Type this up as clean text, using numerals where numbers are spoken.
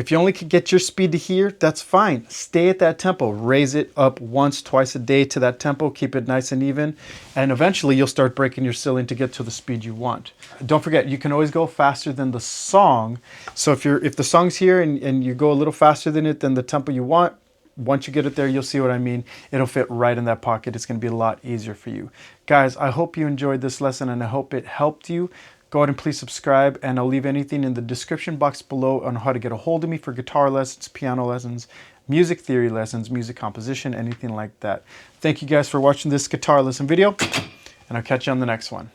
If you only could get your speed to here, that's fine. Stay at that tempo. Raise it up once, twice a day to that tempo. Keep it nice and even. And eventually you'll start breaking your ceiling to get to the speed you want. Don't forget, you can always go faster than the song. So if the song's here and you go a little faster than it, than the tempo you want, once you get it there, you'll see what I mean. It'll fit right in that pocket. It's going to be a lot easier for you. Guys, I hope you enjoyed this lesson and I hope it helped you. Go ahead and please subscribe, and I'll leave anything in the description box below on how to get a hold of me for guitar lessons, piano lessons, music theory lessons, music composition, anything like that. Thank you guys for watching this guitar lesson video, and I'll catch you on the next one.